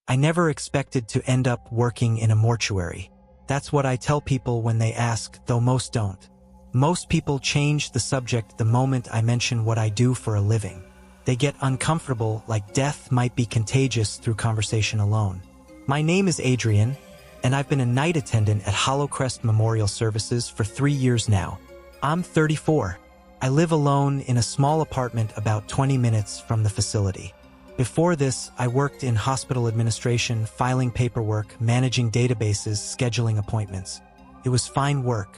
I never expected to end up working in a mortuary. That's what I tell people when they ask, though most don't. Most people change the subject the moment I mention what I do for a living. They get uncomfortable, like death might be contagious through conversation alone. My name is Adrian, and I've been a night attendant at Hollowcrest Memorial Services for 3 years now. I'm 34. I live alone in a small apartment about 20 minutes from the facility. Before this, I worked in hospital administration, filing paperwork, managing databases, scheduling appointments. It was fine work,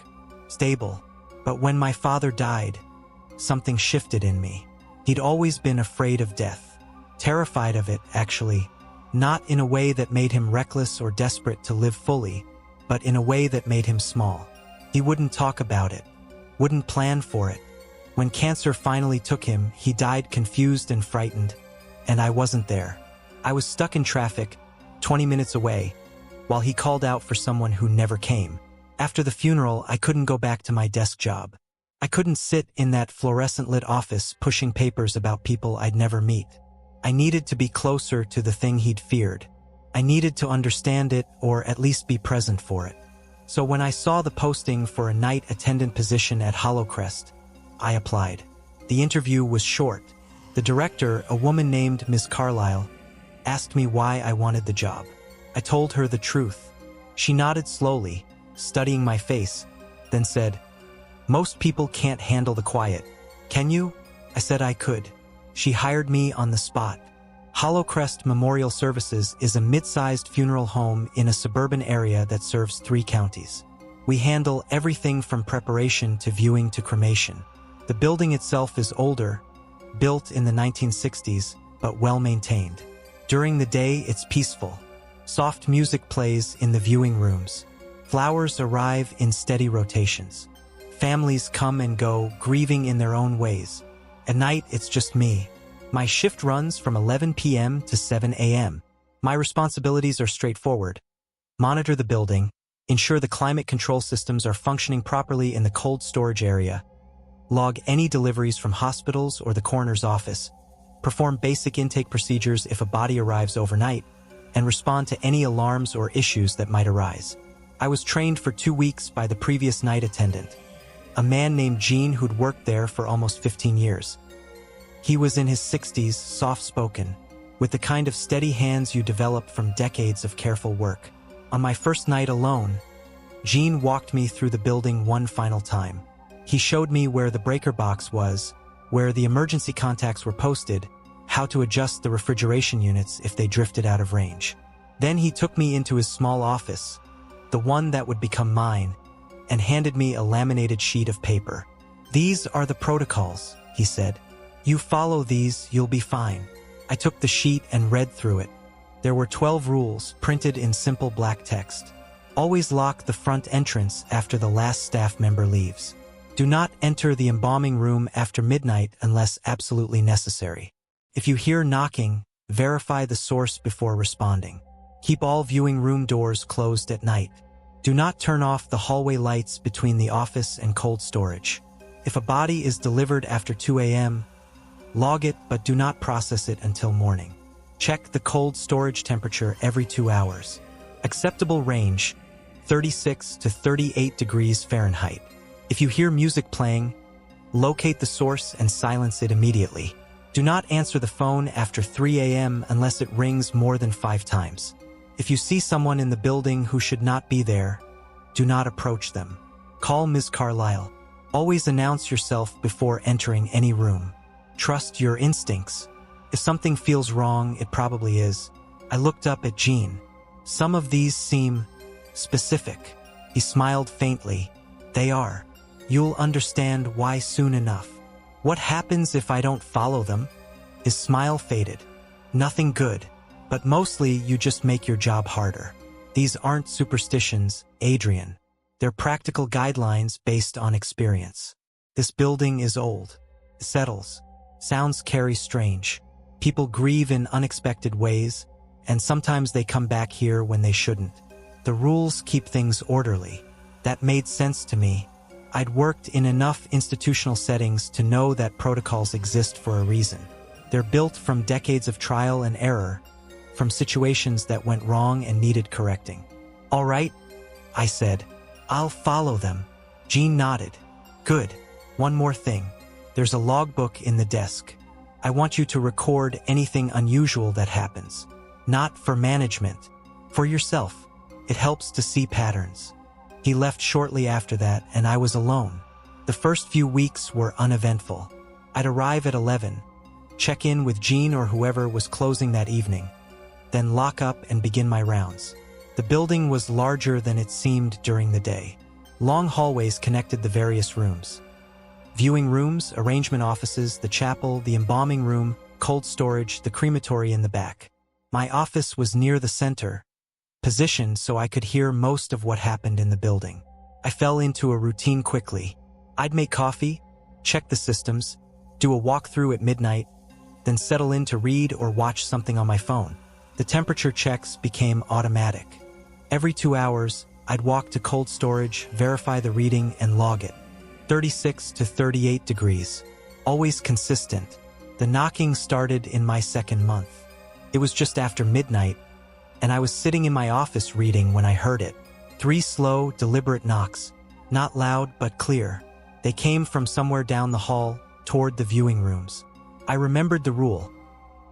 stable. But when my father died, something shifted in me. He'd always been afraid of death. Terrified of it, actually. Not in a way that made him reckless or desperate to live fully, but in a way that made him small. He wouldn't talk about it, wouldn't plan for it. When cancer finally took him, he died confused and frightened, and I wasn't there. I was stuck in traffic, 20 minutes away, while he called out for someone who never came. After the funeral, I couldn't go back to my desk job. I couldn't sit in that fluorescent-lit office pushing papers about people I'd never meet. I needed to be closer to the thing he'd feared. I needed to understand it, or at least be present for it. So when I saw the posting for a night attendant position at Hollowcrest, I applied. The interview was short. The director, a woman named Ms. Carlisle, asked me why I wanted the job. I told her the truth. She nodded slowly, studying my face, then said, "Most people can't handle the quiet. Can you?" I said I could. She hired me on the spot. Hollowcrest Memorial Services is a mid-sized funeral home in a suburban area that serves 3 counties. We handle everything from preparation to viewing to cremation. The building itself is older, built in the 1960s, but well-maintained. During the day, it's peaceful. Soft music plays in the viewing rooms. Flowers arrive in steady rotations. Families come and go, grieving in their own ways. At night, it's just me. My shift runs from 11 p.m. to 7 a.m. My responsibilities are straightforward. Monitor the building, ensure the climate control systems are functioning properly in the cold storage area, log any deliveries from hospitals or the coroner's office, perform basic intake procedures if a body arrives overnight, and respond to any alarms or issues that might arise. I was trained for 2 weeks by the previous night attendant, a man named Gene who'd worked there for almost 15 years. He was in his 60s, soft-spoken, with the kind of steady hands you develop from decades of careful work. On my first night alone, Gene walked me through the building one final time. He showed me where the breaker box was, where the emergency contacts were posted, how to adjust the refrigeration units if they drifted out of range. Then he took me into his small office, the one that would become mine, and handed me a laminated sheet of paper. "These are the protocols," he said. "You follow these, you'll be fine." I took the sheet and read through it. There were 12 rules printed in simple black text. Always lock the front entrance after the last staff member leaves. Do not enter the embalming room after midnight unless absolutely necessary. If you hear knocking, verify the source before responding. Keep all viewing room doors closed at night. Do not turn off the hallway lights between the office and cold storage. If a body is delivered after 2 a.m., log it but do not process it until morning. Check the cold storage temperature every 2 hours. Acceptable range, 36 to 38 degrees Fahrenheit. If you hear music playing, locate the source and silence it immediately. Do not answer the phone after 3 a.m. unless it rings more than 5 times. If you see someone in the building who should not be there, do not approach them. Call Ms. Carlisle. Always announce yourself before entering any room. Trust your instincts. If something feels wrong, it probably is. I looked up at Gene. Some of these seem specific. He smiled faintly. They are. You'll understand why soon enough. What happens if I don't follow them? His smile faded. Nothing good. But mostly you just make your job harder. These aren't superstitions, Adrian. They're practical guidelines based on experience. This building is old. It settles. Sounds carry strange. People grieve in unexpected ways, and sometimes they come back here when they shouldn't. The rules keep things orderly. That made sense to me. I'd worked in enough institutional settings to know that protocols exist for a reason. They're built from decades of trial and error, from situations that went wrong and needed correcting. "All right," I said. "I'll follow them." Jean nodded. "Good. One more thing. There's a logbook in the desk. I want you to record anything unusual that happens. Not for management. For yourself. It helps to see patterns." He left shortly after that, and I was alone. The first few weeks were uneventful. I'd arrive at 11, check in with Jean or whoever was closing that evening, then lock up and begin my rounds. The building was larger than it seemed during the day. Long hallways connected the various rooms. Viewing rooms, arrangement offices, the chapel, the embalming room, cold storage, the crematory in the back. My office was near the center, positioned so I could hear most of what happened in the building. I fell into a routine quickly. I'd make coffee, check the systems, do a walkthrough at midnight, then settle in to read or watch something on my phone. The temperature checks became automatic. Every 2 hours, I'd walk to cold storage, verify the reading, and log it. 36 to 38 degrees. Always consistent. The knocking started in my second month. It was just after midnight, and I was sitting in my office reading when I heard it. 3 slow, deliberate knocks. Not loud, but clear. They came from somewhere down the hall, toward the viewing rooms. I remembered the rule.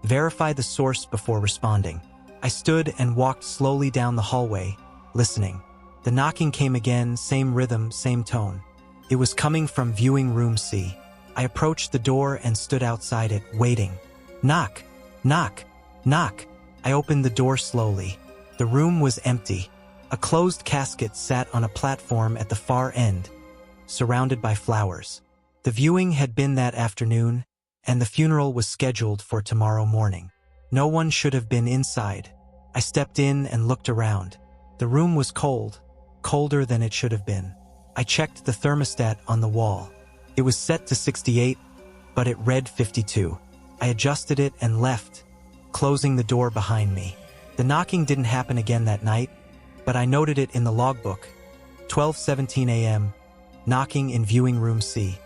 Verify the source before responding. I stood and walked slowly down the hallway, listening. The knocking came again, same rhythm, same tone. It was coming from viewing room C. I approached the door and stood outside it, waiting. Knock, knock, knock. I opened the door slowly. The room was empty. A closed casket sat on a platform at the far end, surrounded by flowers. The viewing had been that afternoon, and the funeral was scheduled for tomorrow morning. No one should have been inside. I stepped in and looked around. The room was cold, colder than it should have been. I checked the thermostat on the wall. It was set to 68, but it read 52. I adjusted it and left, closing the door behind me. The knocking didn't happen again that night, but I noted it in the logbook. 12:17 a.m., knocking in viewing room C.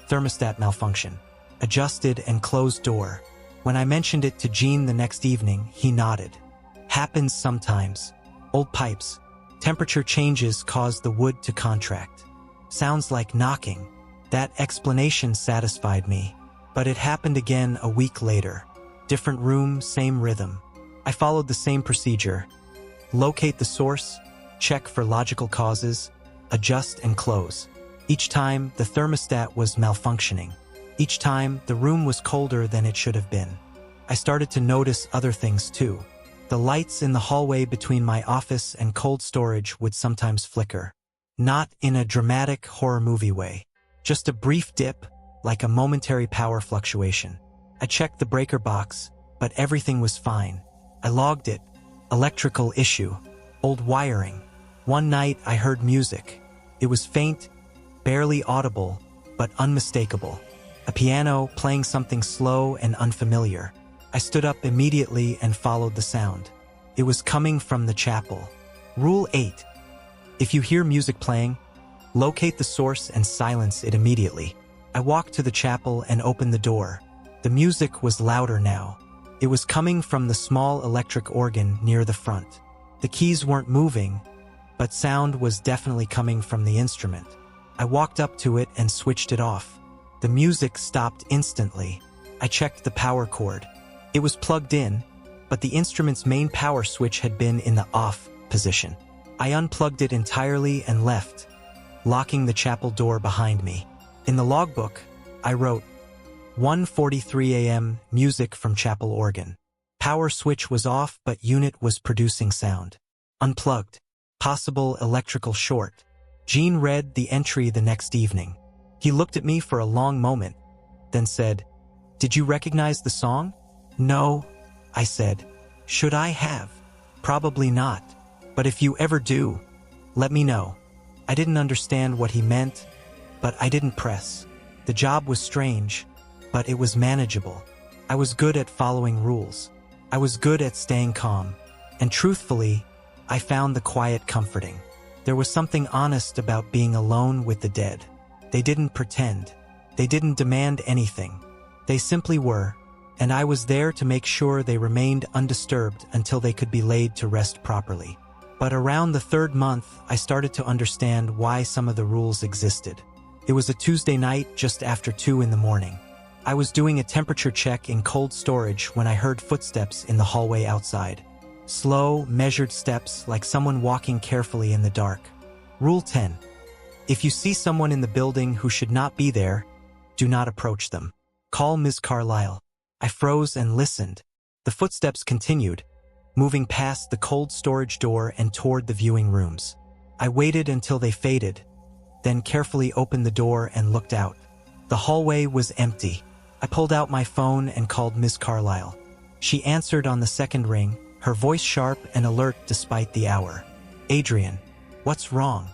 Thermostat malfunction. Adjusted and closed door. When I mentioned it to Jean the next evening, he nodded. Happens sometimes. Old pipes. Temperature changes cause the wood to contract. Sounds like knocking. That explanation satisfied me. But it happened again a week later. Different room, same rhythm. I followed the same procedure. Locate the source, check for logical causes, adjust and close. Each time, the thermostat was malfunctioning. Each time, the room was colder than it should have been. I started to notice other things too. The lights in the hallway between my office and cold storage would sometimes flicker. Not in a dramatic horror movie way. Just a brief dip, like a momentary power fluctuation. I checked the breaker box, but everything was fine. I logged it. Electrical issue. Old wiring. One night I heard music. It was faint, barely audible, but unmistakable. A piano playing something slow and unfamiliar. I stood up immediately and followed the sound. It was coming from the chapel. Rule 8. If you hear music playing, locate the source and silence it immediately. I walked to the chapel and opened the door. The music was louder now. It was coming from the small electric organ near the front. The keys weren't moving, but sound was definitely coming from the instrument. I walked up to it and switched it off. The music stopped instantly. I checked the power cord. It was plugged in, but the instrument's main power switch had been in the off position. I unplugged it entirely and left, locking the chapel door behind me. In the logbook, I wrote, 1:43 a.m. music from chapel organ. Power switch was off, but unit was producing sound. Unplugged. Possible electrical short. Jean read the entry the next evening. He looked at me for a long moment, then said, "Did you recognize the song?" "No," I said. "Should I have?" "Probably not. But if you ever do, let me know." I didn't understand what he meant, but I didn't press. The job was strange, but it was manageable. I was good at following rules. I was good at staying calm. And truthfully, I found the quiet comforting. There was something honest about being alone with the dead. They didn't pretend. They didn't demand anything. They simply were, and I was there to make sure they remained undisturbed until they could be laid to rest properly. But around the third month, I started to understand why some of the rules existed. It was a Tuesday night just after 2 in the morning. I was doing a temperature check in cold storage when I heard footsteps in the hallway outside. Slow, measured steps like someone walking carefully in the dark. Rule 10. If you see someone in the building who should not be there, do not approach them. Call Ms. Carlyle. I froze and listened. The footsteps continued, moving past the cold storage door and toward the viewing rooms. I waited until they faded, then carefully opened the door and looked out. The hallway was empty. I pulled out my phone and called Ms. Carlyle. She answered on the second ring, her voice sharp and alert despite the hour. Adrian, what's wrong?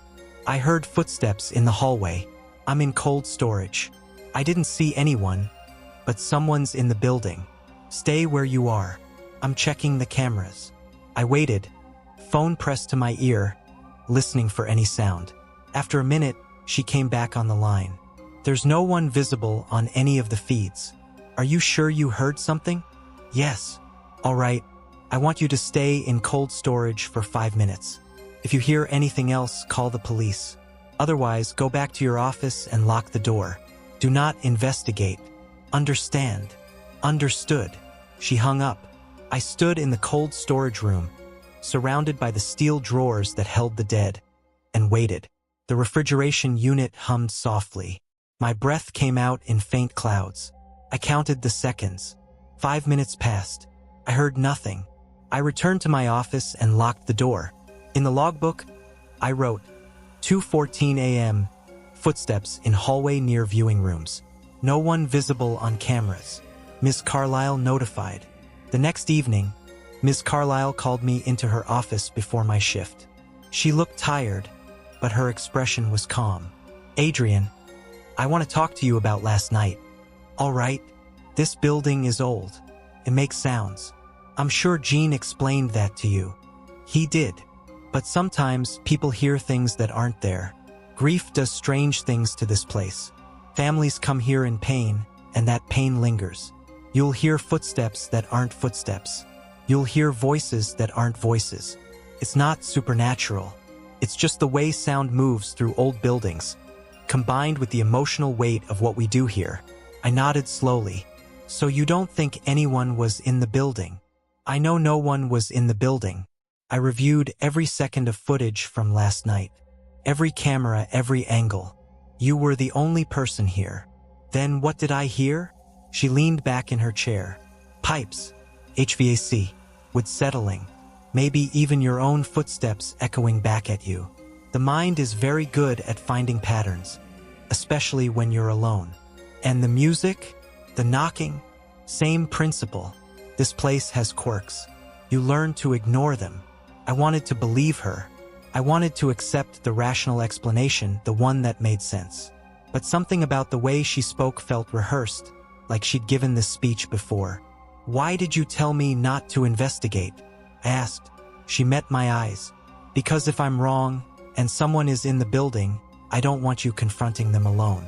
I heard footsteps in the hallway. I'm in cold storage. I didn't see anyone, but someone's in the building. Stay where you are. I'm checking the cameras. I waited, phone pressed to my ear, listening for any sound. After a minute, she came back on the line. There's no one visible on any of the feeds. Are you sure you heard something? Yes. All right. I want you to stay in cold storage for 5 minutes. If you hear anything else, call the police. Otherwise, go back to your office and lock the door. Do not investigate. Understand. Understood. She hung up. I stood in the cold storage room, surrounded by the steel drawers that held the dead, and waited. The refrigeration unit hummed softly. My breath came out in faint clouds. I counted the seconds. 5 minutes passed. I heard nothing. I returned to my office and locked the door. In the logbook, I wrote, 2:14 a.m., footsteps in hallway near viewing rooms. No one visible on cameras. Miss Carlyle notified. The next evening, Miss Carlyle called me into her office before my shift. She looked tired, but her expression was calm. Adrian, I want to talk to you about last night. All right, this building is old. It makes sounds. I'm sure Gene explained that to you. He did. But sometimes people hear things that aren't there. Grief does strange things to this place. Families come here in pain, and that pain lingers. You'll hear footsteps that aren't footsteps. You'll hear voices that aren't voices. It's not supernatural. It's just the way sound moves through old buildings, combined with the emotional weight of what we do here. I nodded slowly. So you don't think anyone was in the building? I know no one was in the building. I reviewed every second of footage from last night. Every camera, every angle. You were the only person here. Then what did I hear? She leaned back in her chair. Pipes, HVAC, with settling. Maybe even your own footsteps echoing back at you. The mind is very good at finding patterns, especially when you're alone. And the music, the knocking, same principle. This place has quirks. You learn to ignore them. I wanted to believe her. I wanted to accept the rational explanation, the one that made sense. But something about the way she spoke felt rehearsed, like she'd given this speech before. Why did you tell me not to investigate? I asked. She met my eyes. Because if I'm wrong, and someone is in the building, I don't want you confronting them alone.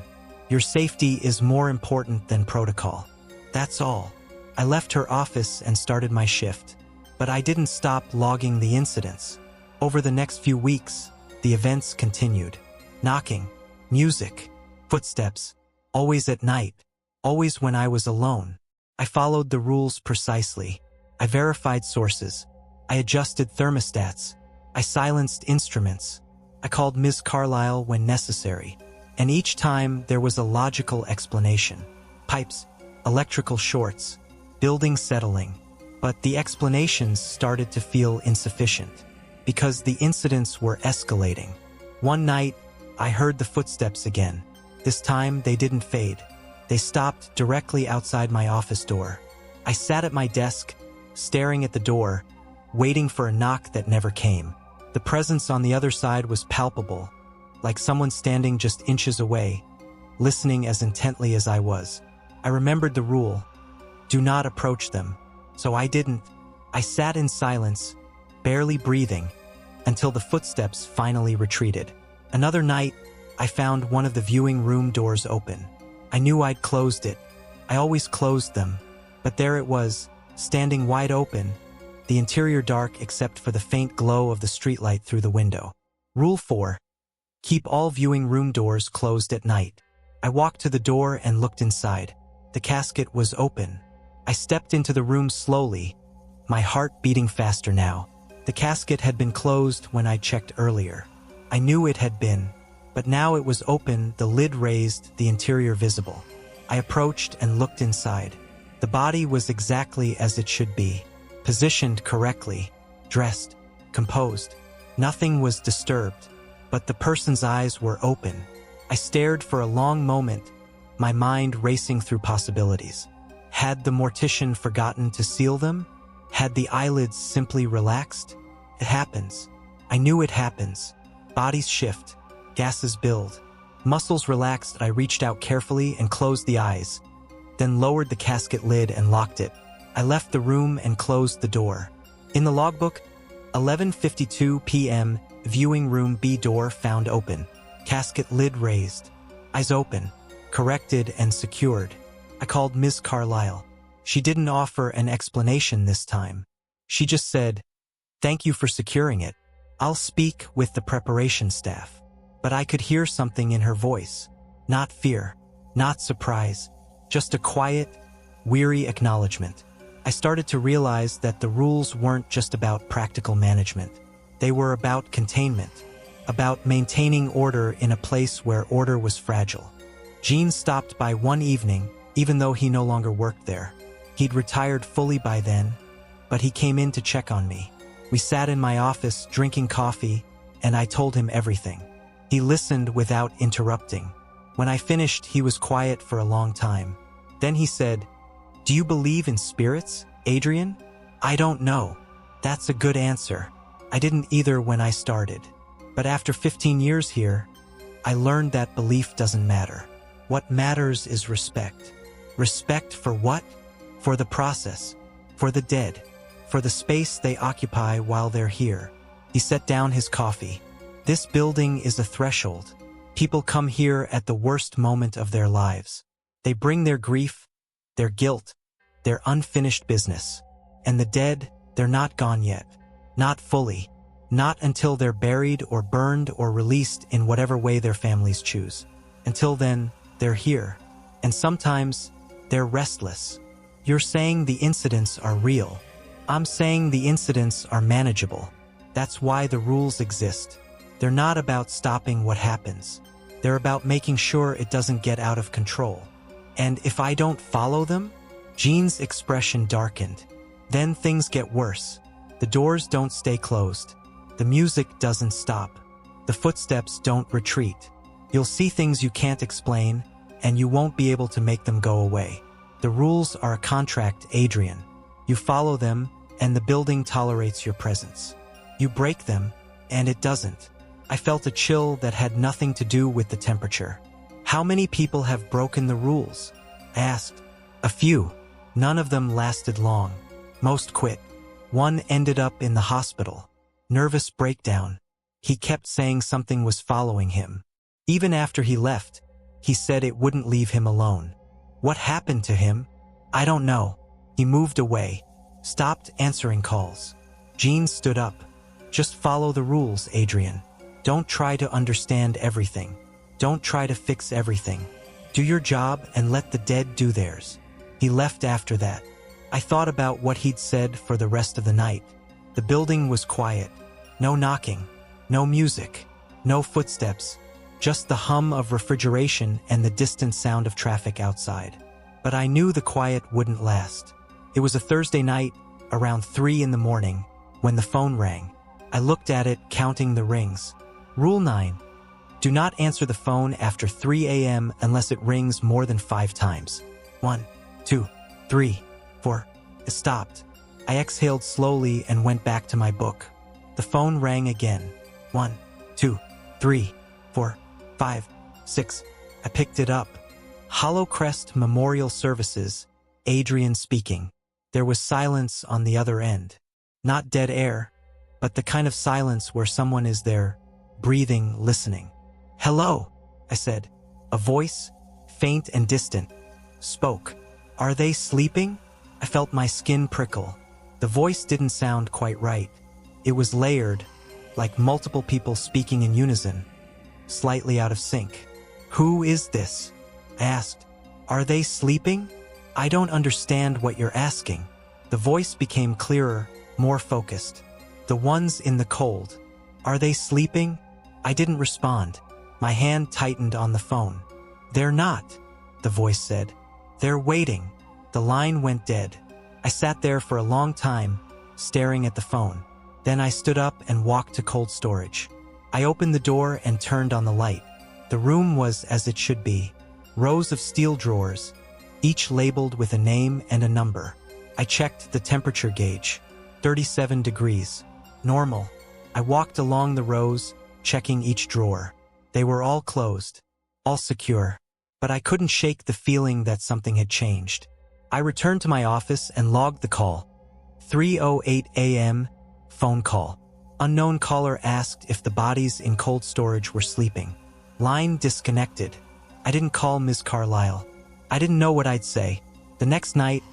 Your safety is more important than protocol. That's all. I left her office and started my shift. But I didn't stop logging the incidents. Over the next few weeks, the events continued. Knocking, music, footsteps, always at night, always when I was alone. I followed the rules precisely. I verified sources. I adjusted thermostats. I silenced instruments. I called Ms. Carlyle when necessary. And each time there was a logical explanation. Pipes, electrical shorts, building settling. But the explanations started to feel insufficient, because the incidents were escalating. One night, I heard the footsteps again. This time, they didn't fade. They stopped directly outside my office door. I sat at my desk, staring at the door, waiting for a knock that never came. The presence on the other side was palpable, like someone standing just inches away, listening as intently as I was. I remembered the rule: do not approach them. So I didn't. I sat in silence, barely breathing, until the footsteps finally retreated. Another night, I found one of the viewing room doors open. I knew I'd closed it. I always closed them, But there it was, standing wide open, the interior dark except for the faint glow of the streetlight through the window. Rule 4. Keep all viewing room doors closed at night. I walked to the door and looked inside. The casket was open. I stepped into the room slowly, my heart beating faster now. The casket had been closed when I checked earlier. I knew it had been, but now it was open, the lid raised, the interior visible. I approached and looked inside. The body was exactly as it should be, positioned correctly, dressed, composed. Nothing was disturbed, but the person's eyes were open. I stared for a long moment, my mind racing through possibilities. Had the mortician forgotten to seal them? Had the eyelids simply relaxed? It happens. I knew it happens. Bodies shift, gases build. Muscles relaxed, I reached out carefully and closed the eyes, then lowered the casket lid and locked it. I left the room and closed the door. In the logbook, 11:52 p.m., viewing room B door found open. Casket lid raised. Eyes open, corrected and secured. I called Ms. Carlyle. She didn't offer an explanation this time. She just said, "Thank you for securing it. I'll speak with the preparation staff." But I could hear something in her voice. Not fear, not surprise, just a quiet, weary acknowledgement. I started to realize that the rules weren't just about practical management. They were about containment, about maintaining order in a place where order was fragile. Gene stopped by one evening, even though he no longer worked there. He'd retired fully by then, but he came in to check on me. We sat in my office drinking coffee, and I told him everything. He listened without interrupting. When I finished, he was quiet for a long time. Then he said, "Do you believe in spirits, Adrian?" "I don't know." "That's a good answer. I didn't either when I started. But after 15 years here, I learned that belief doesn't matter. What matters is respect. Respect for what? For the process, for the dead, for the space they occupy while they're here. He set down his coffee. This building is a threshold. People come here at the worst moment of their lives. They bring their grief, their guilt, their unfinished business. And the dead, they're not gone yet. Not fully. Not until they're buried or burned or released in whatever way their families choose. Until then, they're here. And sometimes, they're restless. You're saying the incidents are real. I'm saying the incidents are manageable. That's why the rules exist. They're not about stopping what happens. They're about making sure it doesn't get out of control. And if I don't follow them, Gene's expression darkened. Then things get worse. The doors don't stay closed. The music doesn't stop. The footsteps don't retreat. You'll see things you can't explain, and you won't be able to make them go away. The rules are a contract, Adrian. You follow them, and the building tolerates your presence. You break them, and it doesn't. I felt a chill that had nothing to do with the temperature. "How many people have broken the rules?" I asked. "A few. None of them lasted long. Most quit. One ended up in the hospital. Nervous breakdown. He kept saying something was following him. Even after he left, he said it wouldn't leave him alone. What happened to him? I don't know. He moved away. Stopped answering calls." Gene stood up. "Just follow the rules, Adrian. Don't try to understand everything. Don't try to fix everything. Do your job and let the dead do theirs." He left after that. I thought about what he'd said for the rest of the night. The building was quiet. No knocking. No music. No footsteps. Just the hum of refrigeration and the distant sound of traffic outside. But I knew the quiet wouldn't last. It was a Thursday night, around 3 in the morning, when the phone rang. I looked at it, counting the rings. Rule 9. Do not answer the phone after 3 a.m. unless it rings more than 5 times. 1, 2, 3, 4. It stopped. I exhaled slowly and went back to my book. The phone rang again. 1, 2, 3, 4, 5, 6. I picked it up. Hollow Crest Memorial Services, Adrian speaking. There was silence on the other end. Not dead air, but the kind of silence where someone is there, breathing, listening. "Hello," I said. A voice, faint and distant, spoke. "Are they sleeping?" I felt my skin prickle. The voice didn't sound quite right. It was layered, like multiple people speaking in unison, slightly out of sync. "Who is this?" I asked. "Are they sleeping? I don't understand what you're asking." The voice became clearer, more focused. "The ones in the cold. Are they sleeping?" I didn't respond. My hand tightened on the phone. "They're not," the voice said. "They're waiting." The line went dead. I sat there for a long time, staring at the phone. Then I stood up and walked to cold storage. I opened the door and turned on the light. The room was as it should be. Rows of steel drawers, each labeled with a name and a number. I checked the temperature gauge. 37 degrees. Normal. I walked along the rows, checking each drawer. They were all closed, all secure. But I couldn't shake the feeling that something had changed. I returned to my office and logged the call. 3:08 a.m. Phone call. Unknown caller asked if the bodies in cold storage were sleeping. Line disconnected. I didn't call Ms. Carlyle. I didn't know what I'd say. The next night,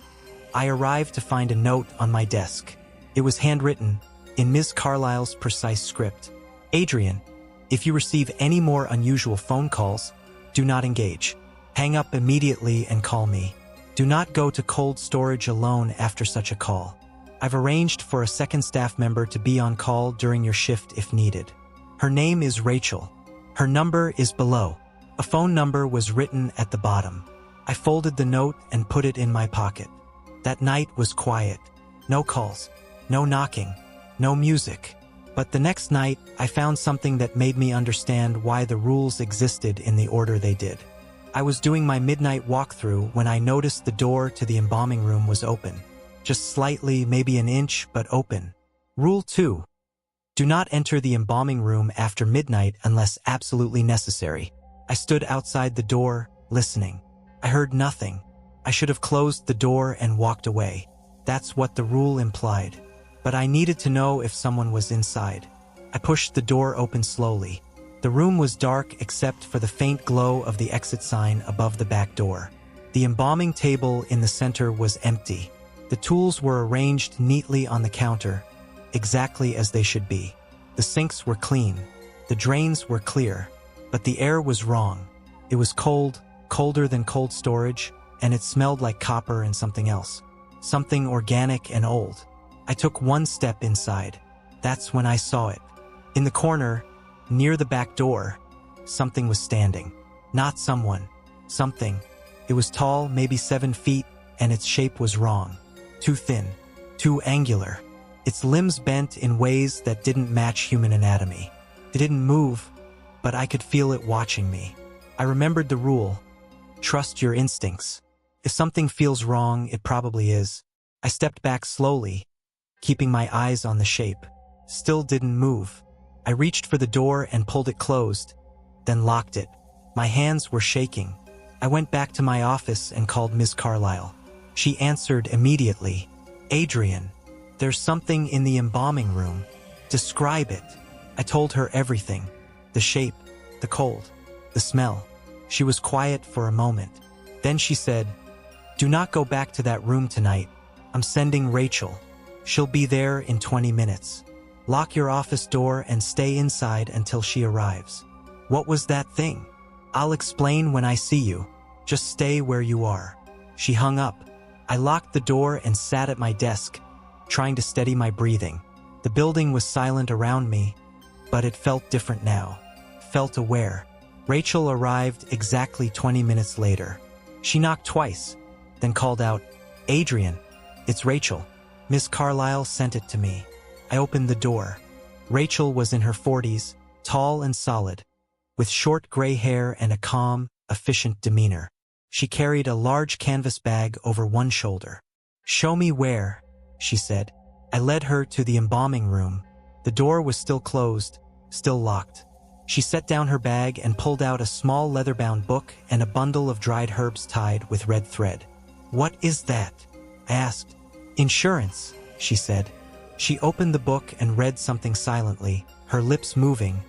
I arrived to find a note on my desk. It was handwritten, in Ms. Carlyle's precise script. "Adrian, if you receive any more unusual phone calls, do not engage. Hang up immediately and call me. Do not go to cold storage alone after such a call. I've arranged for a second staff member to be on call during your shift if needed. Her name is Rachel. Her number is below." A phone number was written at the bottom. I folded the note and put it in my pocket. That night was quiet. No calls, no knocking, no music. But the next night, I found something that made me understand why the rules existed in the order they did. I was doing my midnight walkthrough when I noticed the door to the embalming room was open. Just slightly, maybe an inch, but open. Rule 2. Do not enter the embalming room after midnight unless absolutely necessary. I stood outside the door, listening. I heard nothing. I should have closed the door and walked away. That's what the rule implied. But I needed to know if someone was inside. I pushed the door open slowly. The room was dark except for the faint glow of the exit sign above the back door. The embalming table in the center was empty. The tools were arranged neatly on the counter, exactly as they should be. The sinks were clean. The drains were clear. But the air was wrong. It was cold, colder than cold storage, and it smelled like copper and something else. Something organic and old. I took one step inside. That's when I saw it. In the corner, near the back door, something was standing. Not someone. Something. It was tall, maybe 7 feet, and its shape was wrong. Too thin. Too angular. Its limbs bent in ways that didn't match human anatomy. It didn't move, but I could feel it watching me. I remembered the rule. Trust your instincts. If something feels wrong, it probably is. I stepped back slowly, keeping my eyes on the shape. Still didn't move. I reached for the door and pulled it closed, then locked it. My hands were shaking. I went back to my office and called Ms. Carlyle. She answered immediately. "Adrian, there's something in the embalming room. Describe it." I told her everything. The shape, the cold, the smell. She was quiet for a moment. Then she said, "Do not go back to that room tonight. I'm sending Rachel. She'll be there in 20 minutes. Lock your office door and stay inside until she arrives." "What was that thing?" "I'll explain when I see you. Just stay where you are." She hung up. I locked the door and sat at my desk, trying to steady my breathing. The building was silent around me, but it felt different now. Felt aware. Rachel arrived exactly 20 minutes later. She knocked twice, then called out, "Adrian, it's Rachel. Miss Carlyle sent it to me." I opened the door. Rachel was in her 40s, tall and solid, with short gray hair and a calm, efficient demeanor. She carried a large canvas bag over one shoulder. "Show me where," she said. I led her to the embalming room. The door was still closed, still locked. She set down her bag and pulled out a small leather-bound book and a bundle of dried herbs tied with red thread. "What is that?" I asked. "Insurance," she said. She opened the book and read something silently, her lips moving,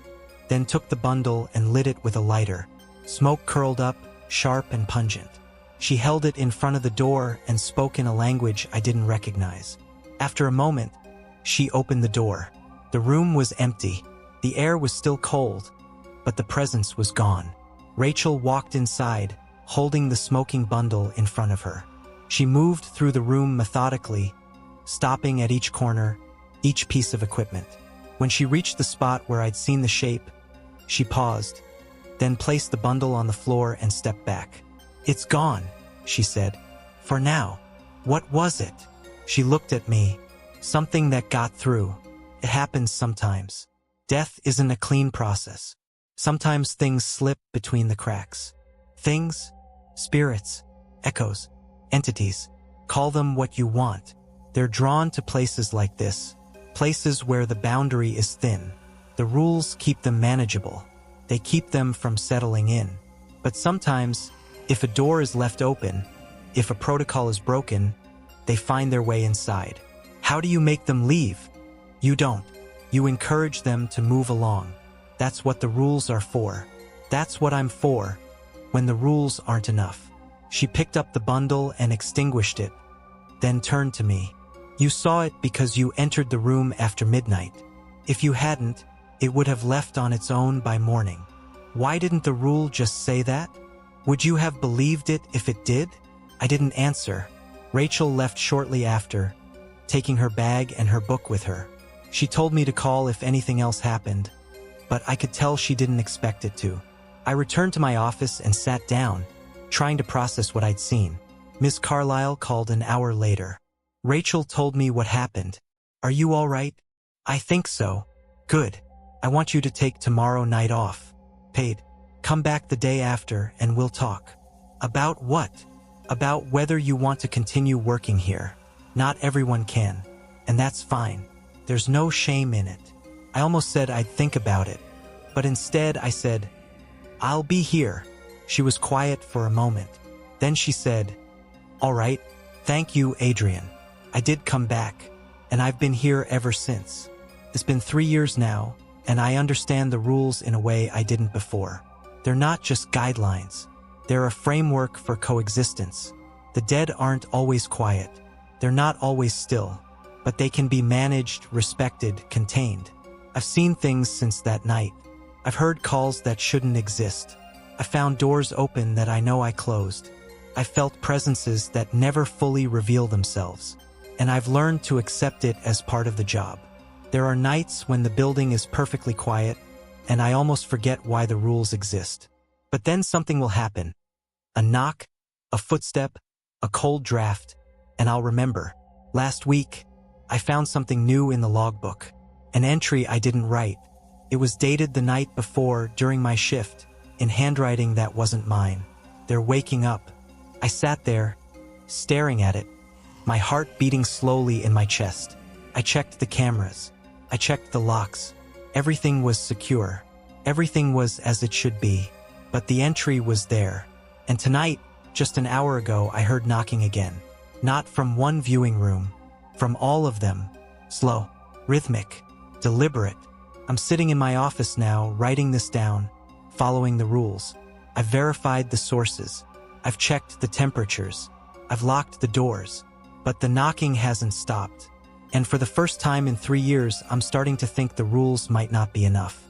then took the bundle and lit it with a lighter. Smoke curled up, sharp and pungent. She held it in front of the door and spoke in a language I didn't recognize. After a moment, she opened the door. The room was empty. The air was still cold, but the presence was gone. Rachel walked inside, holding the smoking bundle in front of her. She moved through the room methodically, stopping at each corner, each piece of equipment. When she reached the spot where I'd seen the shape, she paused, then placed the bundle on the floor and stepped back. "It's gone," she said. "For now." "What was it?" She looked at me. "Something that got through. It happens sometimes. Death isn't a clean process. Sometimes things slip between the cracks. Things, spirits, echoes, entities, call them what you want. They're drawn to places like this, places where the boundary is thin. The rules keep them manageable. They keep them from settling in. But sometimes, if a door is left open, if a protocol is broken, they find their way inside. How do you make them leave? You don't. You encourage them to move along. That's what the rules are for. That's what I'm for, when the rules aren't enough. She picked up the bundle and extinguished it, then turned to me. "You saw it because you entered the room after midnight. If you hadn't, it would have left on its own by morning. Why didn't the rule just say that? Would you have believed it if it did?" I didn't answer. Rachel left shortly after, taking her bag and her book with her. She told me to call if anything else happened, but I could tell she didn't expect it to. I returned to my office and sat down, trying to process what I'd seen. Ms. Carlyle called an hour later. "Rachel told me what happened. Are you all right?" "I think so." "Good. I want you to take tomorrow night off. Paid. Come back the day after and we'll talk." "About what?" "About whether you want to continue working here. Not everyone can, and that's fine. There's no shame in it." I almost said I'd think about it, but instead I said, "I'll be here." She was quiet for a moment. Then she said, "All right, thank you, Adrian. I did come back, and I've been here ever since. It's been 3 years now, and I understand the rules in a way I didn't before. They're not just guidelines. They're a framework for coexistence. The dead aren't always quiet. They're not always still, but they can be managed, respected, contained. I've seen things since that night. I've heard calls that shouldn't exist. I found doors open that I know I closed. I felt presences that never fully reveal themselves. And I've learned to accept it as part of the job. There are nights when the building is perfectly quiet, and I almost forget why the rules exist. But then something will happen. A knock, a footstep, a cold draft, and I'll remember. Last week, I found something new in the logbook. An entry I didn't write. It was dated the night before during my shift, in handwriting that wasn't mine. They're waking up. I sat there, staring at it, my heart beating slowly in my chest. I checked the cameras. I checked the locks. Everything was secure. Everything was as it should be. But the entry was there. And tonight, just an hour ago, I heard knocking again. Not from one viewing room. From all of them. Slow, rhythmic, deliberate. I'm sitting in my office now, writing this down, following the rules. I've verified the sources. I've checked the temperatures. I've locked the doors. But the knocking hasn't stopped. And for the first time in 3 years, I'm starting to think the rules might not be enough.